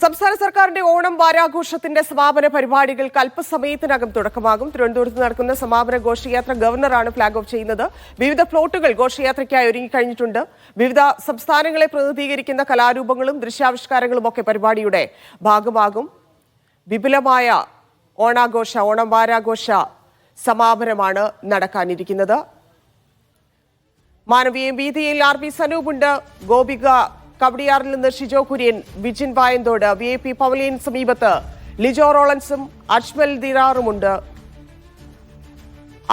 സംസ്ഥാന സർക്കാരിന്റെ ഓണം വാരാഘോഷത്തിന്റെ സമാപന പരിപാടികൾക്ക് അല്പസമയത്തിനകം തുടക്കമാകും. തിരുവനന്തപുരത്ത് നടക്കുന്ന സമാപന ഘോഷയാത്ര ഗവർണറാണ് ഫ്ളാഗ് ഓഫ് ചെയ്യുന്നത്. വിവിധ ഫ്ലോട്ടുകൾ ഘോഷയാത്രയ്ക്കായി ഒരുങ്ങിക്കഴിഞ്ഞിട്ടുണ്ട്. വിവിധ സംസ്ഥാനങ്ങളെ പ്രതിനിധീകരിക്കുന്ന കലാരൂപങ്ങളും ദൃശ്യാവിഷ്കാരങ്ങളും ഒക്കെ പരിപാടിയുടെ ഭാഗമാകും. വിപുലമായ ഓണം വാരാഘോഷ സമാപനമാണ് നടക്കാനിരിക്കുന്നത്. മാനവീയം വീതിയിൽ RP സനൂപുണ്ട്. ഗോപിക കവടിയാറിൽ നിന്ന് ഷിജോ കുര്യൻ, വിജിൻ വായന്തോട്, VIP പവലിയൻ സമീപത്ത് ലിജോ റോളൻസും അജ്മൽ ദിറാറുമുണ്ട്.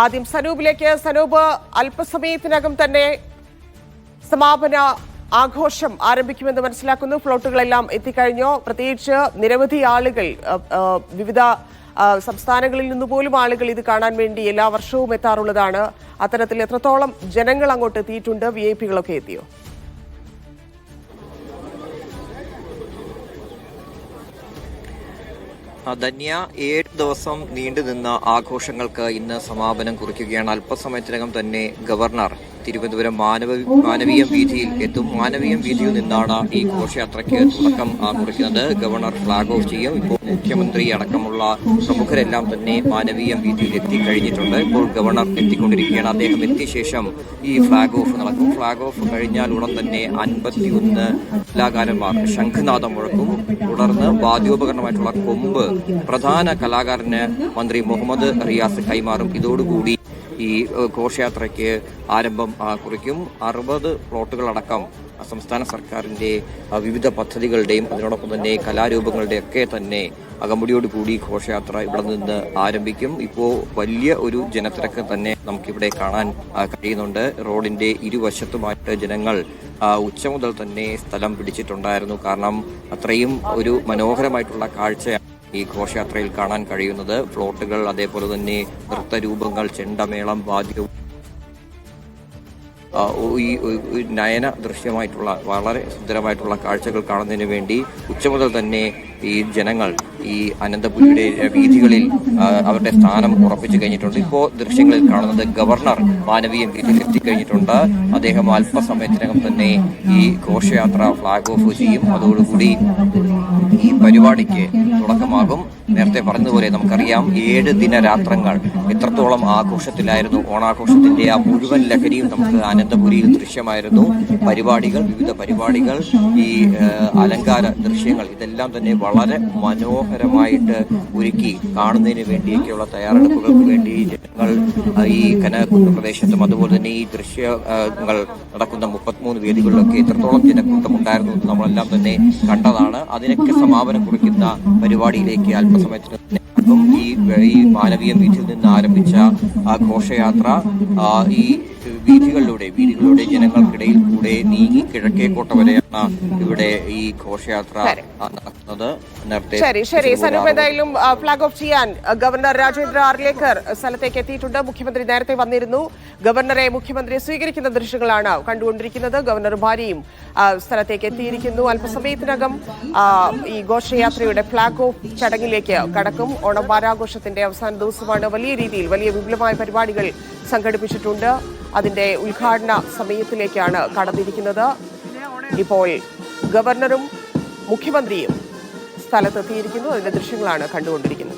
ആദ്യം സനൂപിലേക്ക്. സനൂപ്, അല്പസമയത്തിനകം തന്നെ സമാപന ആഘോഷം ആരംഭിക്കുമെന്ന് മനസ്സിലാക്കുന്നു. ഫ്ലോട്ടുകളെല്ലാം എത്തിക്കഴിഞ്ഞോ? പ്രത്യേകിച്ച് നിരവധി ആളുകൾ വിവിധ സംസ്ഥാനങ്ങളിൽ നിന്ന് പോലും ആളുകൾ ഇത് കാണാൻ വേണ്ടി എല്ലാ വർഷവും എത്താറുള്ളതാണ്. അത്തരത്തിൽ എത്രത്തോളം ജനങ്ങൾ അങ്ങോട്ട് എത്തിയിട്ടുണ്ട്? VIP കളൊക്കെ എത്തിയോ? ധന്യ, 7 ദിവസം നീണ്ടുനിന്ന ആഘോഷങ്ങൾക്ക് ഇന്ന് സമാപനം കുറിക്കുകയാണ്. അല്പസമയത്തിനകം തന്നെ ഗവർണർ തിരുവനന്തപുരം മാനവീയം വീതിയിൽ എത്തും. മാനവീയം വീതിയിൽ നിന്നാണ് ഈ ഘോഷയാത്രയ്ക്ക് തുടക്കം കുറിക്കുന്നത്. ഗവർണർ ഫ്ളാഗ് ഓഫ് ചെയ്യും. ഇപ്പോൾ മുഖ്യമന്ത്രി അടക്കമുള്ള പ്രമുഖരെല്ലാം തന്നെ മാനവീയം വീതിയിൽ എത്തിക്കഴിഞ്ഞിട്ടുണ്ട്. ഇപ്പോൾ ഗവർണർ എത്തിക്കൊണ്ടിരിക്കുകയാണ്. അദ്ദേഹം എത്തിയ ശേഷം ഈ ഫ്ളാഗ് ഓഫ് നടക്കും. ഫ്ളാഗ് ഓഫ് കഴിഞ്ഞാൽ ഉടൻ തന്നെ 51 കലാകാരന്മാർ ശംഖുനാഥം മുഴക്കും. തുടർന്ന് വാദ്യോപകരണമായിട്ടുള്ള കൊമ്പ് പ്രധാന കലാകാരന് മന്ത്രി മുഹമ്മദ് റിയാസ് കൈമാറും. ഇതോടുകൂടി ഈ ഘോഷയാത്രയ്ക്ക് ആരംഭം കുറിക്കും. 60 പ്ലോട്ടുകളടക്കം സംസ്ഥാന സർക്കാരിന്റെ വിവിധ പദ്ധതികളുടെയും അതിനോടൊപ്പം തന്നെ കലാരൂപങ്ങളുടെയൊക്കെ തന്നെ അകമ്പടിയോടുകൂടി ഘോഷയാത്ര ഇവിടെ നിന്ന് ആരംഭിക്കും. ഇപ്പോൾ വലിയ ഒരു ജനത്തിരക്ക് തന്നെ നമുക്കിവിടെ കാണാൻ കഴിയുന്നുണ്ട്. റോഡിന്റെ ഇരുവശത്തുമായിട്ട് ജനങ്ങൾ ഉച്ച മുതൽ തന്നെ സ്ഥലം പിടിച്ചിട്ടുണ്ടായിരുന്നു. കാരണം അത്രയും ഒരു മനോഹരമായിട്ടുള്ള കാഴ്ചയാണ് ഈ ഘോഷയാത്രയിൽ കാണാൻ കഴിയുന്നത്. ഫ്ലോട്ടുകൾ, അതേപോലെ തന്നെ നൃത്തരൂപങ്ങൾ, ചെണ്ടമേളം, വാദ്യവും ഈ നയന ദൃശ്യമായിട്ടുള്ള വളരെ സുന്ദരമായിട്ടുള്ള കാഴ്ചകൾ കാണുന്നതിന് വേണ്ടി ഉച്ച മുതൽ തന്നെ ഈ ജനങ്ങൾ ഈ അനന്തപുരിയുടെ വീഥികളിൽ അവരുടെ സ്ഥാനം ഉറപ്പിച്ചു കഴിഞ്ഞിട്ടുണ്ട്. ഇപ്പോൾ ദൃശ്യങ്ങളിൽ കാണുന്നത് ഗവർണർ മാനവീയം വീഥിയിൽ എത്തിക്കഴിഞ്ഞിട്ടുണ്ട്. അദ്ദേഹം അല്പസമയത്തിനകം തന്നെ ഈ ഘോഷയാത്ര ഫ്ളാഗ് ഓഫ് ചെയ്യും. അതോടുകൂടി ഈ പരിപാടിക്ക് തുടക്കമാകും. നേരത്തെ പറഞ്ഞതുപോലെ നമുക്കറിയാം 7 ദിനരാത്രങ്ങൾ എത്രത്തോളം ആഘോഷത്തിലായിരുന്നു. ഓണാഘോഷത്തിന്റെ ആ മുഴുവൻ ലഹരിയും നമുക്ക് അനന്തപുരിയിൽ ദൃശ്യമായിരുന്നു. വിവിധ പരിപാടികൾ, ഈ അലങ്കാര ദൃശ്യങ്ങൾ ഇതെല്ലാം തന്നെ വളരെ മനോഹരമായിട്ട് ഒരുക്കി കാണുന്നതിന് വേണ്ടിയൊക്കെയുള്ള തയ്യാറെടുപ്പുകൾക്ക് വേണ്ടി ജനങ്ങൾ ഈ കനകക്കുന്ന് പ്രദേശത്തും അതുപോലെ തന്നെ ഈ ദൃശ്യങ്ങൾ നടക്കുന്ന 33 വേദികളിലൊക്കെ എത്രത്തോളം ജനക്കൂട്ടം ഉണ്ടായിരുന്നു എന്ന് നമ്മളെല്ലാം തന്നെ കണ്ടതാണ്. അതിനൊക്കെ സമാപനം കുറിക്കുന്ന പരിപാടിയിലേക്ക് അല്പസമയത്തിന് ഈ മാനവീയം വീഥിയിൽ നിന്ന് ആരംഭിച്ച ആ ഘോഷയാത്ര ഈ വീഥികളിലൂടെ ജനങ്ങൾക്കിടയിൽ കൂടെ നീങ്ങി കിഴക്കേക്കോട്ട വരെയാണ് ഇവിടെ ഈ ഘോഷയാത്ര നടക്കുന്നത്. ശരി സനൂപ്, എന്തായാലും ഫ്ളാഗ് ഓഫ് ചെയ്യാൻ ഗവർണർ രാജേന്ദ്ര ആർലേക്കർ സ്ഥലത്തേക്ക് എത്തിയിട്ടുണ്ട്. മുഖ്യമന്ത്രി നേരത്തെ വന്നിരുന്നു. ഗവർണറെ മുഖ്യമന്ത്രി സ്വീകരിക്കുന്ന ദൃശ്യങ്ങളാണ് കണ്ടുകൊണ്ടിരിക്കുന്നത്. ഗവർണർ ഭാര്യയും സ്ഥലത്തേക്ക് എത്തിയിരിക്കുന്നു. അല്പസമയത്തിനകം ഈ ഘോഷയാത്രയുടെ ഫ്ളാഗ് ഓഫ് ചടങ്ങിലേക്ക് കടക്കും. ഓണം വാരാഘോഷത്തിന്റെ അവസാന ദിവസമാണ്. വലിയ രീതിയിൽ വലിയ വിപുലമായ പരിപാടികൾ സംഘടിപ്പിച്ചിട്ടുണ്ട്. അതിന്റെ ഉദ്ഘാടന സമയത്തിലേക്കാണ് കടന്നിരിക്കുന്നത്. ഇപ്പോൾ ഗവർണറും മുഖ്യമന്ത്രിയും സ്ഥലത്തെത്തിയിരിക്കുന്നു. അതിന്റെ ദൃശ്യങ്ങളാണ് കണ്ടുകൊണ്ടിരിക്കുന്നത്.